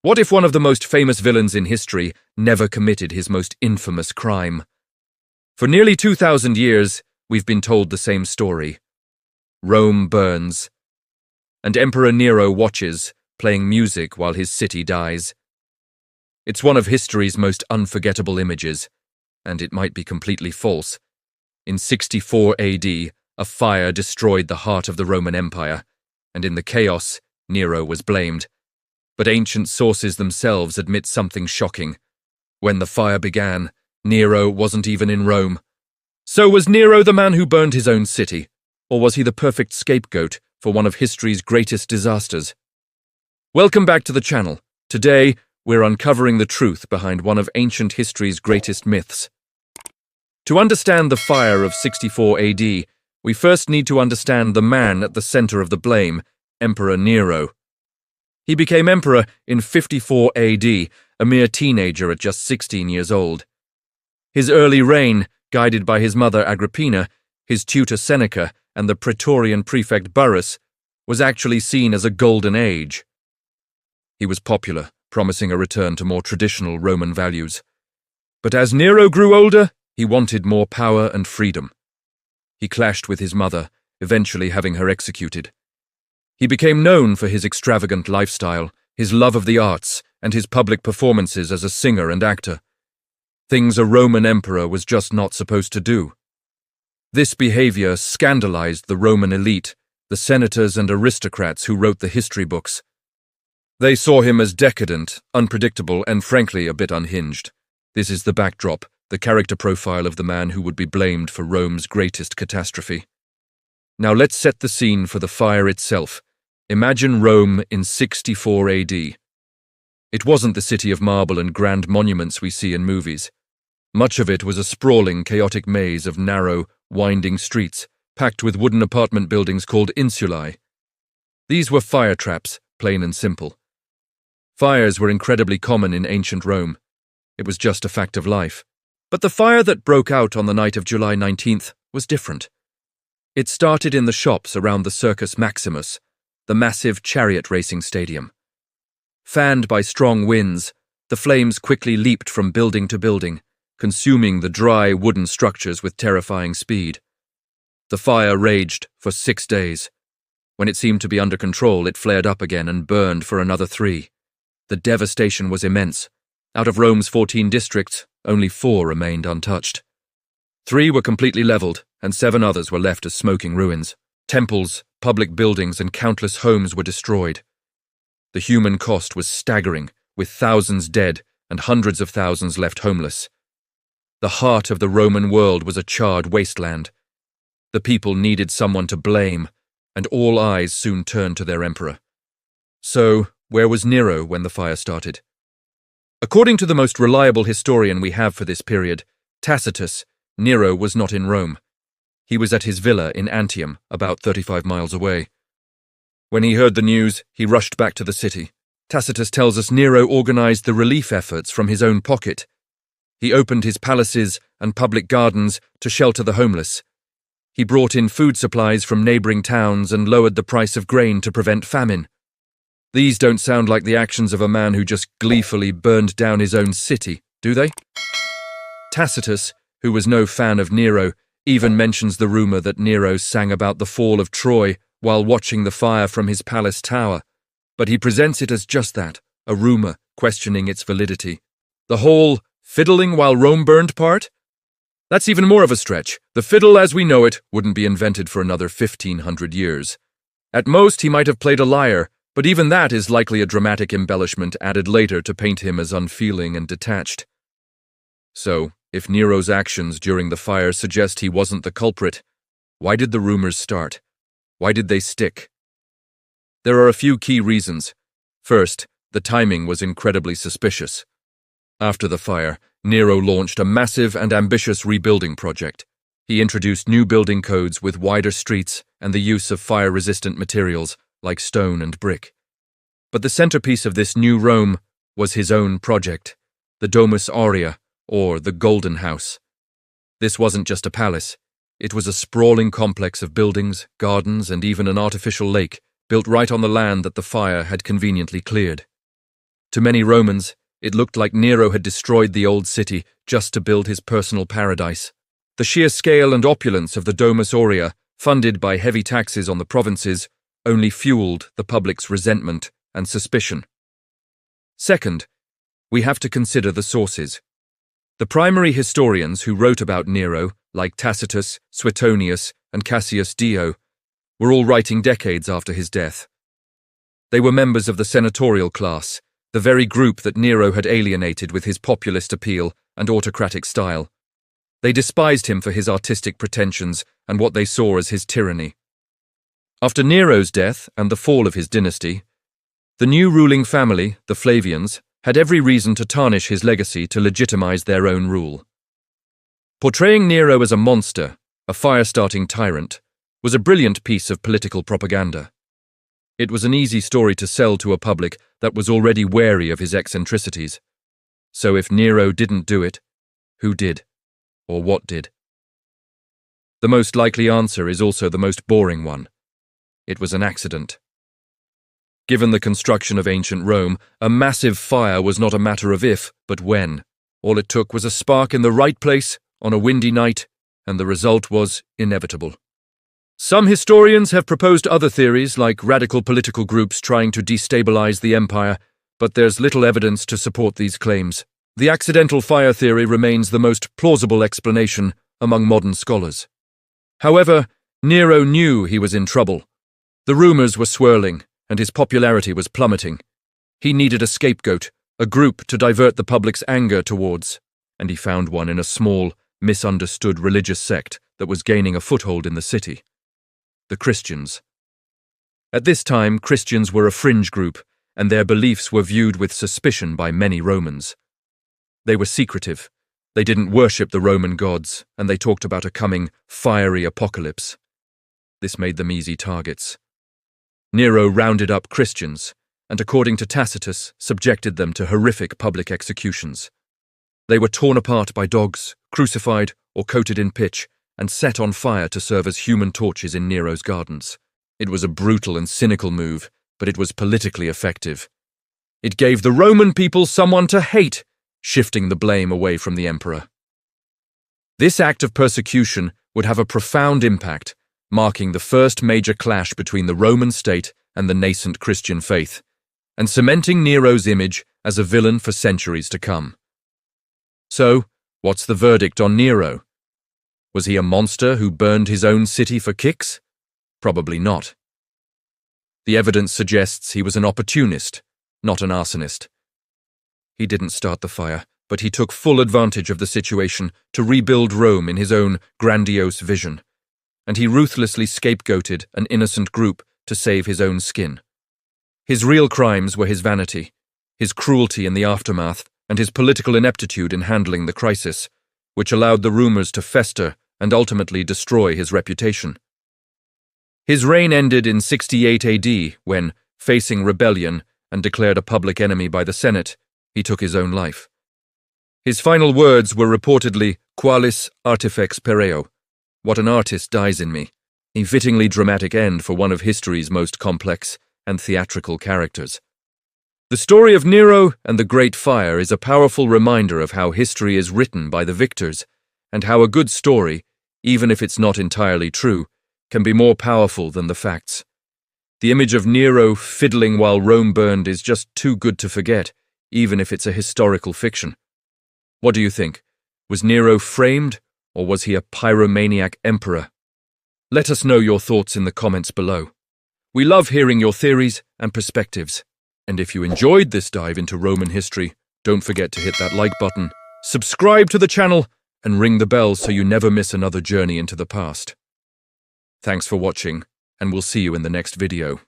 What if one of the most famous villains in history never committed his most infamous crime? For nearly 2,000 years, we've been told the same story. Rome burns, and Emperor Nero watches, playing music while his city dies. It's one of history's most unforgettable images, and it might be completely false. In 64 AD, a fire destroyed the heart of the Roman Empire, and in the chaos, Nero was blamed. But ancient sources themselves admit something shocking. When the fire began, Nero wasn't even in Rome. So was Nero the man who burned his own city? Or was he the perfect scapegoat for one of history's greatest disasters? Welcome back to the channel. Today, we're uncovering the truth behind one of ancient history's greatest myths. To understand the fire of 64 AD, we first need to understand the man at the center of the blame, Emperor Nero. He became emperor in 54 AD, a mere teenager at just 16 years old. His early reign, guided by his mother Agrippina, his tutor Seneca, and the Praetorian prefect Burrus, was actually seen as a golden age. He was popular, promising a return to more traditional Roman values. But as Nero grew older, he wanted more power and freedom. He clashed with his mother, eventually having her executed. He became known for his extravagant lifestyle, his love of the arts, and his public performances as a singer and actor. Things a Roman emperor was just not supposed to do. This behavior scandalized the Roman elite, the senators and aristocrats who wrote the history books. They saw him as decadent, unpredictable, and frankly a bit unhinged. This is the backdrop, the character profile of the man who would be blamed for Rome's greatest catastrophe. Now let's set the scene for the fire itself. Imagine Rome in 64 AD. It wasn't the city of marble and grand monuments we see in movies. Much of it was a sprawling, chaotic maze of narrow, winding streets, packed with wooden apartment buildings called insulae. These were fire traps, plain and simple. Fires were incredibly common in ancient Rome. It was just a fact of life. But the fire that broke out on the night of July 19th was different. It started in the shops around the Circus Maximus, the massive chariot racing stadium. Fanned by strong winds, the flames quickly leaped from building to building, consuming the dry wooden structures with terrifying speed. The fire raged for 6 days. When it seemed to be under control, it flared up again and burned for another 3. The devastation was immense. Out of Rome's 14 districts, only 4 remained untouched. 3 were completely leveled, and 7 others were left as smoking ruins. Temples, public buildings, and countless homes were destroyed. The human cost was staggering, with thousands dead and hundreds of thousands left homeless. The heart of the Roman world was a charred wasteland. The people needed someone to blame, and all eyes soon turned to their emperor. So, where was Nero when the fire started? According to the most reliable historian we have for this period, Tacitus, Nero was not in Rome. He was at his villa in Antium, about 35 miles away. When he heard the news, he rushed back to the city. Tacitus tells us Nero organized the relief efforts from his own pocket. He opened his palaces and public gardens to shelter the homeless. He brought in food supplies from neighboring towns and lowered the price of grain to prevent famine. These don't sound like the actions of a man who just gleefully burned down his own city, do they? Tacitus, who was no fan of Nero, even mentions the rumor that Nero sang about the fall of Troy while watching the fire from his palace tower, but he presents it as just that, a rumor, questioning its validity. The whole fiddling while Rome burned part? That's even more of a stretch. The fiddle as we know it wouldn't be invented for another 1,500 years. At most, he might have played a lyre, but even that is likely a dramatic embellishment added later to paint him as unfeeling and detached. So, if Nero's actions during the fire suggest he wasn't the culprit, why did the rumors start? Why did they stick? There are a few key reasons. First, the timing was incredibly suspicious. After the fire, Nero launched a massive and ambitious rebuilding project. He introduced new building codes with wider streets and the use of fire-resistant materials like stone and brick. But the centerpiece of this new Rome was his own project, the Domus Aurea, or the Golden House. This wasn't just a palace. It was a sprawling complex of buildings, gardens, and even an artificial lake built right on the land that the fire had conveniently cleared. To many Romans, it looked like Nero had destroyed the old city just to build his personal paradise. The sheer scale and opulence of the Domus Aurea, funded by heavy taxes on the provinces, only fueled the public's resentment and suspicion. Second, we have to consider the sources. The primary historians who wrote about Nero, like Tacitus, Suetonius, and Cassius Dio, were all writing decades after his death. They were members of the senatorial class, the very group that Nero had alienated with his populist appeal and autocratic style. They despised him for his artistic pretensions and what they saw as his tyranny. After Nero's death and the fall of his dynasty, the new ruling family, the Flavians, had every reason to tarnish his legacy to legitimize their own rule. Portraying Nero as a monster, a fire-starting tyrant, was a brilliant piece of political propaganda. It was an easy story to sell to a public that was already wary of his eccentricities. So if Nero didn't do it, who did? Or what did? The most likely answer is also the most boring one. It was an accident. Given the construction of ancient Rome, a massive fire was not a matter of if, but when. All it took was a spark in the right place on a windy night, and the result was inevitable. Some historians have proposed other theories, like radical political groups trying to destabilize the empire, but there's little evidence to support these claims. The accidental fire theory remains the most plausible explanation among modern scholars. However, Nero knew he was in trouble. The rumors were swirling, and his popularity was plummeting. He needed a scapegoat, a group to divert the public's anger towards, and he found one in a small, misunderstood religious sect that was gaining a foothold in the city. The Christians. At this time, Christians were a fringe group, and their beliefs were viewed with suspicion by many Romans. They were secretive. They didn't worship the Roman gods, and they talked about a coming, fiery apocalypse. This made them easy targets. Nero rounded up Christians, and according to Tacitus, subjected them to horrific public executions. They were torn apart by dogs, crucified or coated in pitch, and set on fire to serve as human torches in Nero's gardens. It was a brutal and cynical move, but it was politically effective. It gave the Roman people someone to hate, shifting the blame away from the emperor. This act of persecution would have a profound impact, marking the first major clash between the Roman state and the nascent Christian faith, and cementing Nero's image as a villain for centuries to come. So, what's the verdict on Nero? Was he a monster who burned his own city for kicks? Probably not. The evidence suggests he was an opportunist, not an arsonist. He didn't start the fire, but he took full advantage of the situation to rebuild Rome in his own grandiose vision, and he ruthlessly scapegoated an innocent group to save his own skin. His real crimes were his vanity, his cruelty in the aftermath, and his political ineptitude in handling the crisis, which allowed the rumors to fester and ultimately destroy his reputation. His reign ended in 68 AD when, facing rebellion and declared a public enemy by the Senate, he took his own life. His final words were reportedly, "Qualis artifex pereo," "What an artist dies in me," a fittingly dramatic end for one of history's most complex and theatrical characters. The story of Nero and the Great Fire is a powerful reminder of how history is written by the victors, and how a good story, even if it's not entirely true, can be more powerful than the facts. The image of Nero fiddling while Rome burned is just too good to forget, even if it's a historical fiction. What do you think? Was Nero framed, or was he a pyromaniac emperor? Let us know your thoughts in the comments below. We love hearing your theories and perspectives. And if you enjoyed this dive into Roman history, don't forget to hit that like button, subscribe to the channel, and ring the bell so you never miss another journey into the past. Thanks for watching, and we'll see you in the next video.